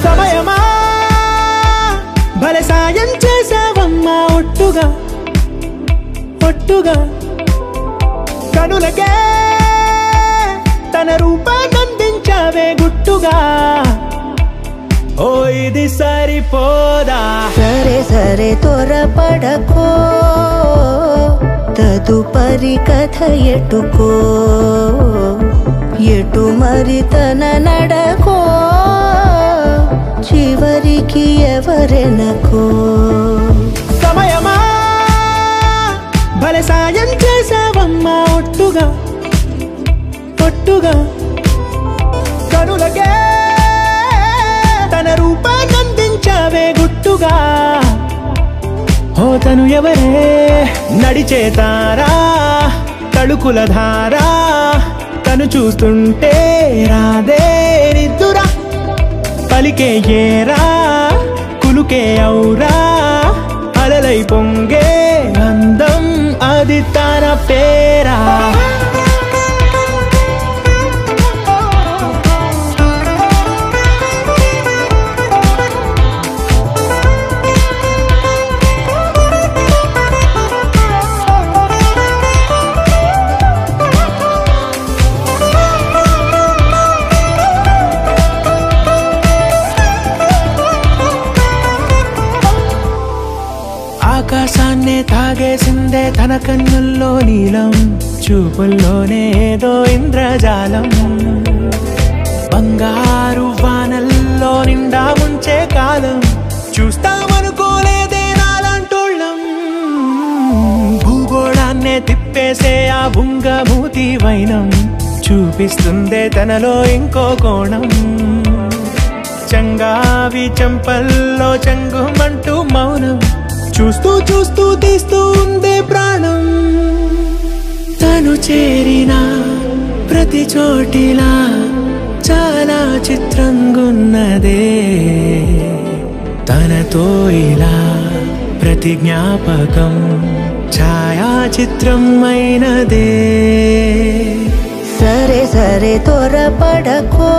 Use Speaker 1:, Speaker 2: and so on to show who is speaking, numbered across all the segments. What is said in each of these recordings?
Speaker 1: సమయమా భలే సాయం చేసావమ్మా ఒట్టుగా ఒట్టుగా కనులకే తన రూపాన్నందించావే గుట్టుగా ఓ ఇది సరిపోదా
Speaker 2: సరే సరే త్వరపడకో తదుపరి కథ ఎటుకో ఎటు మరి తన నడకో చివరికి ఎవరెనకో
Speaker 1: సమయమా భలే సాయం చేసావమ్మా ఒట్టుగా ఒట్టుగా కనులకే తన రూపాన్నందించావే గుట్టుగా ఓ తను ఎవరే నడిచే తారా తళుకుల ధారా తను చూస్తుంటే రాదే నిద్దురా పలికే ఏరా కులుకే ఔరా అలలై పొంగే అందం అది తన పేరా ఆకాశాన్నే తాగేసిందే తన కన్నుల్లో నీలం చూపుల్లోనే ఏదో ఇంద్రజాలం బంగారు వానల్లో నిండా ముంచే కాలం చూస్తామనుకోలేదే నాలాంటోళ్ళం భూగోళాన్నే తిప్పేసే ఆ బుంగమూతి వైనం చూపిస్తుందే తనలో ఇంకో కోణం చంగావి చెంపల్లో చెంగుమంటూ మౌనం చూస్తూ చూస్తూ తీస్తూ ఉందే ప్రాణం తను చేరిన ప్రతి చోటిలా చాలా చిత్రంగున్నదే తనతో ఇలా ప్రతి జ్ఞాపకం ఛాయాచిత్రం అయినదే
Speaker 2: సరే సరే త్వరపడకో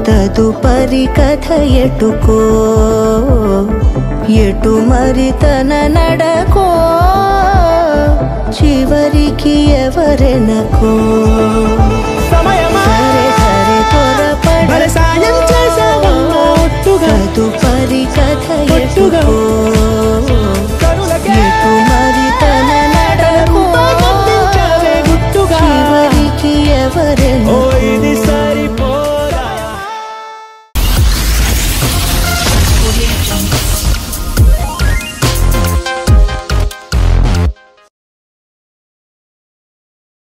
Speaker 2: తదుపరి కథ ఎటుకో ఎటు మరి తన నడకో చివరికి ఎవరెనకో
Speaker 1: సమయమా